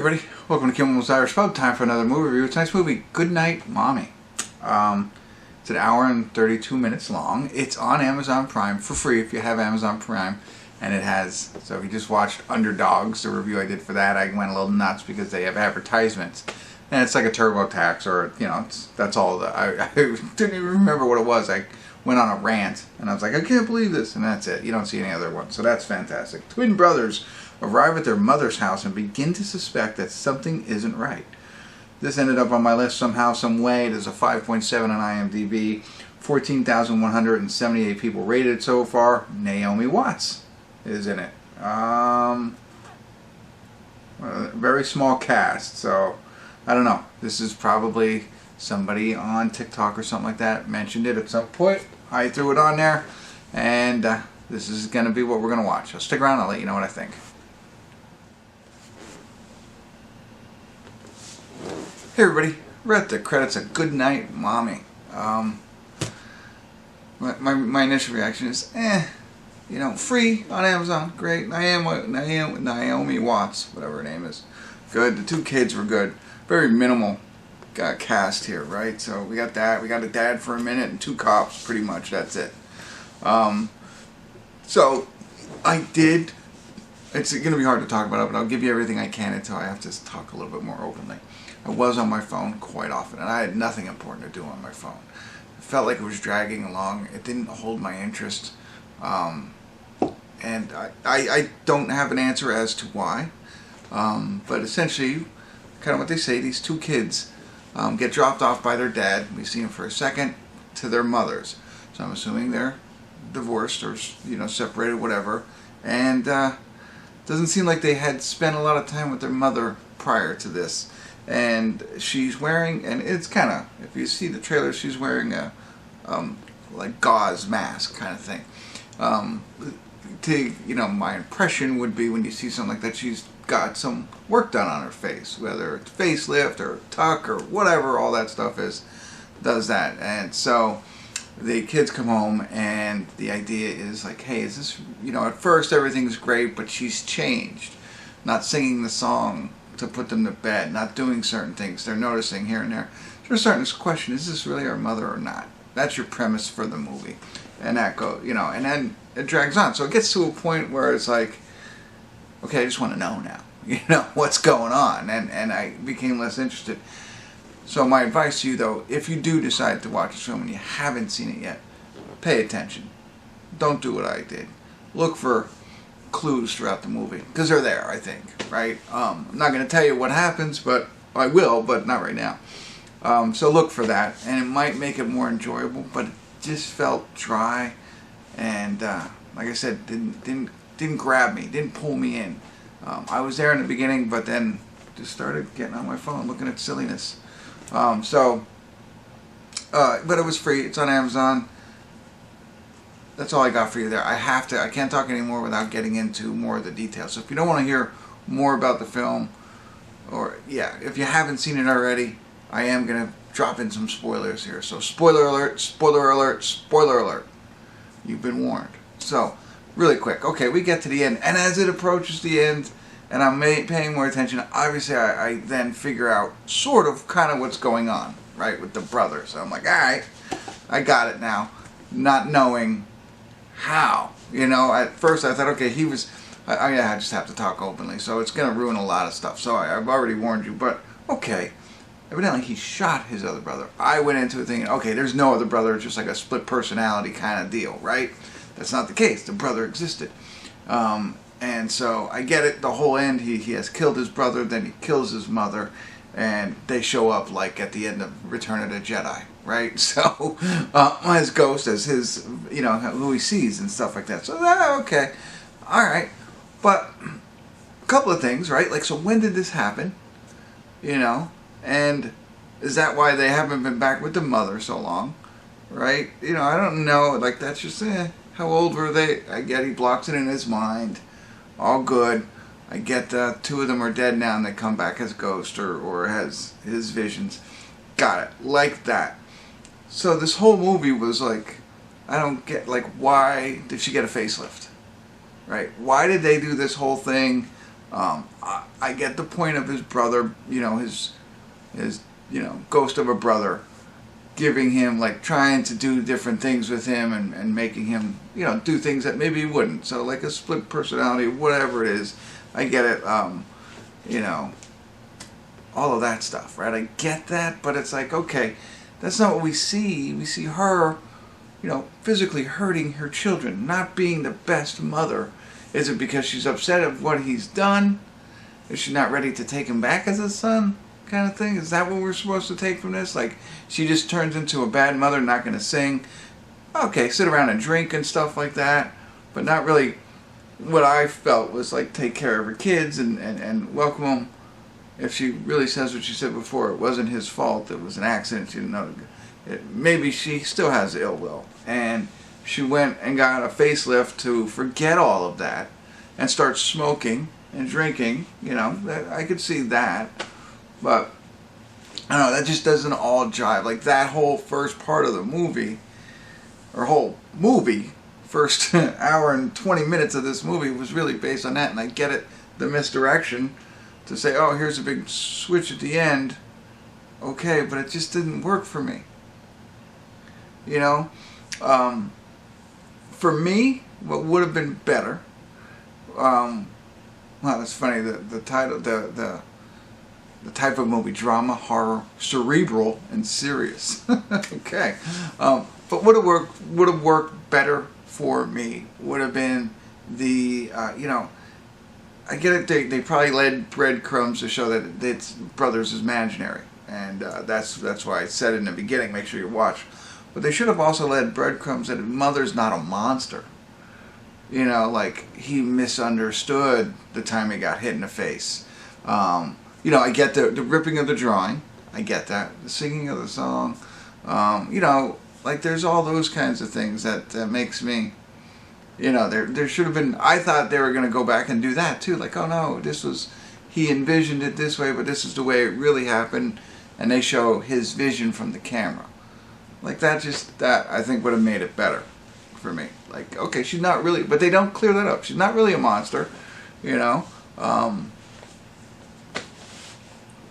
everybody, welcome to Kimmel's Irish Pub. Time for another movie review. It's a nice movie, Goodnight Mommy. It's an hour and 32 minutes long. It's on Amazon Prime for free if you have Amazon Prime. And it has, so if you just watched Underdogs, the review I did for that, I went a little nuts because they have advertisements. And it's like a TurboTax or, you know, that's all. I didn't even remember what it was. I went on a rant and I was like, I can't believe this. And that's it. You don't see any other ones. So that's fantastic. Twin brothers arrive at their mother's house and begin to suspect that something isn't right. This ended up on my list somehow, some way. There's a 5.7 on IMDb. 14,178 people rated it so far. Naomi Watts is in it. Very small cast, so I don't know. This is probably somebody on TikTok or something like that mentioned it at some point. I threw it on there, and this is going to be what we're going to watch. So stick around, I'll let you know what I think. Hey everybody, we're at the credits of Goodnight Mommy. My initial reaction is, you know, free on Amazon, great. Naomi Watts, whatever her name is, good. The two kids were good. Very minimal cast here, right? So we got that. We got a dad for a minute and two cops, pretty much. That's it. So I did. It's going to be hard to talk about it, but I'll give you everything I can until I have to talk a little bit more openly. I was on my phone quite often, and I had nothing important to do on my phone. It felt like it was dragging along. It didn't hold my interest. And I don't have an answer as to why. But essentially, kind of what they say, these two kids get dropped off by their dad. We see them for a second to their mothers. So I'm assuming they're divorced or, you know, separated, whatever. And doesn't seem like they had spent a lot of time with their mother prior to this. And she's wearing, and it's kind of, if you see the trailer, she's wearing a like gauze mask kind of thing. You know, my impression would be when you see something like that, she's got some work done on her face, whether it's facelift or tuck or whatever all that stuff is, does that. And so the kids come home and the idea is like, hey, is this, you know, at first everything's great, but she's changed. Not singing the song to put them to bed, not doing certain things. They're noticing here and there. So they're starting to question, is this really our mother or not? That's your premise for the movie. And that goes, you know, and then it drags on. So it gets to a point where it's like, okay, I just want to know now, you know, what's going on. And I became less interested. So my advice to you, though, if you do decide to watch this film and you haven't seen it yet, pay attention. Don't do what I did. Look for clues throughout the movie, because they're there, I think, right? I'm not going to tell you what happens, but I will, but not right now. So look for that, and it might make it more enjoyable, but it just felt dry, and like I said, didn't grab me, didn't pull me in. I was there in the beginning, but then just started getting on my phone, looking at silliness. But it was free. It's on Amazon. That's all I got for you there. I can't talk anymore without getting into more of the details. So if you don't want to hear more about the film, or yeah, if you haven't seen it already, I am going to drop in some spoilers here. So spoiler alert, spoiler alert, spoiler alert. You've been warned. So, really quick. Okay, we get to the end. And as it approaches the end, and I'm paying more attention, obviously I then figure out sort of kind of what's going on, right, with the brother. So I'm like, all right, I got it now. Not knowing how, you know, at first I thought, okay, he was, I just have to talk openly, so it's going to ruin a lot of stuff, so I've already warned you, but okay, evidently he shot his other brother. I went into it thinking, okay, there's no other brother, it's just like a split personality kind of deal, right? That's not the case. The brother existed. And so I get it, the whole end, he has killed his brother, then he kills his mother, and they show up like at the end of Return of the Jedi, right? So, his ghost as his, you know, who he sees and stuff like that. So, okay, all right. But a couple of things, right? Like, so when did this happen? You know, and is that why they haven't been back with the mother so long, right? You know, I don't know. Like, that's just, how old were they? I get he blocks it in his mind. All good. I get two of them are dead now and they come back as ghosts or as his visions. Got it. Like that. So this whole movie was like, I don't get, like, why did she get a facelift? Right? Why did they do this whole thing I get the point of his brother, his ghost of a brother, giving him, like, trying to do different things with him and making him, do things that maybe he wouldn't. So, like a split personality, whatever it is, I get it, all of that stuff, right? I get that, but it's like, okay, that's not what we see. We see her, physically hurting her children, not being the best mother. Is it because she's upset at what he's done? Is she not ready to take him back as a son? Kind of thing? Is that what we're supposed to take from this? Like, she just turns into a bad mother, not going to sing. Okay, sit around and drink and stuff like that, but not really. What I felt was, like, take care of her kids and welcome them. If she really says what she said before, it wasn't his fault, it was an accident, she didn't know. Maybe she still has ill will, and she went and got a facelift to forget all of that and start smoking and drinking. I could see that. But, I don't know, that just doesn't all jive. Like, that whole first part of the movie, or whole movie, first hour and 20 minutes of this movie was really based on that. And I get it, the misdirection, to say, oh, here's a big switch at the end. Okay, but it just didn't work for me. For me, what would have been better, well, it's funny, the title, the type of movie, drama, horror, cerebral, and serious. Okay. But would have worked better for me would have been the, I get it, they probably laid breadcrumbs to show that it's brothers is imaginary. And that's why I said in the beginning, make sure you watch. But they should have also laid breadcrumbs that his mother's not a monster. Like, he misunderstood the time he got hit in the face. I get the ripping of the drawing. I get that. The singing of the song. Like, there's all those kinds of things that makes me, there should have been, I thought they were going to go back and do that too. Like, oh no, he envisioned it this way, but this is the way it really happened. And they show his vision from the camera. Like, that I think would have made it better for me. Like, okay, she's not really, but they don't clear that up. She's not really a monster,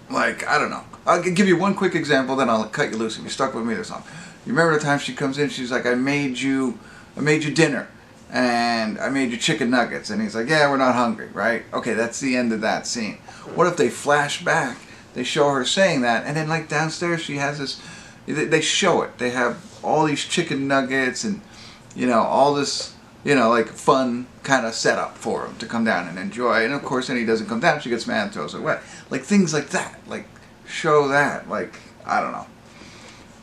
like, I don't know. I'll give you one quick example, then I'll cut you loose if you're stuck with me this long. You remember the time she comes in, she's like, I made you dinner, and I made you chicken nuggets. And he's like, yeah, we're not hungry, right? Okay, that's the end of that scene. What if they flash back, they show her saying that, and then, like, downstairs she has this, they show it. They have all these chicken nuggets and, all this, like, fun kind of setup for him to come down and enjoy. And of course, then he doesn't come down, she gets mad and throws it away. Like, things like that. Like, show that. Like, I don't know.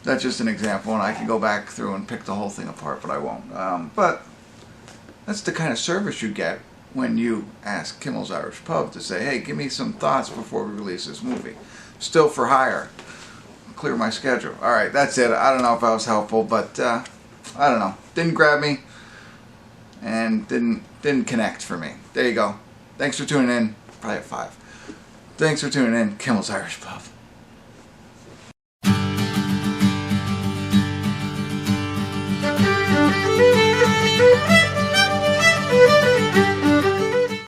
That's just an example, and I can go back through and pick the whole thing apart, but I won't. But that's the kind of service you get when you ask Kimmel's Irish Pub to say, hey, give me some thoughts before we release this movie. Still for hire. Clear my schedule. Alright, that's it. I don't know if I was helpful, but I don't know. Didn't grab me, and didn't connect for me. There you go. Thanks for tuning in. Probably at 5. Thanks for tuning in. Kimmel's Irish Pub.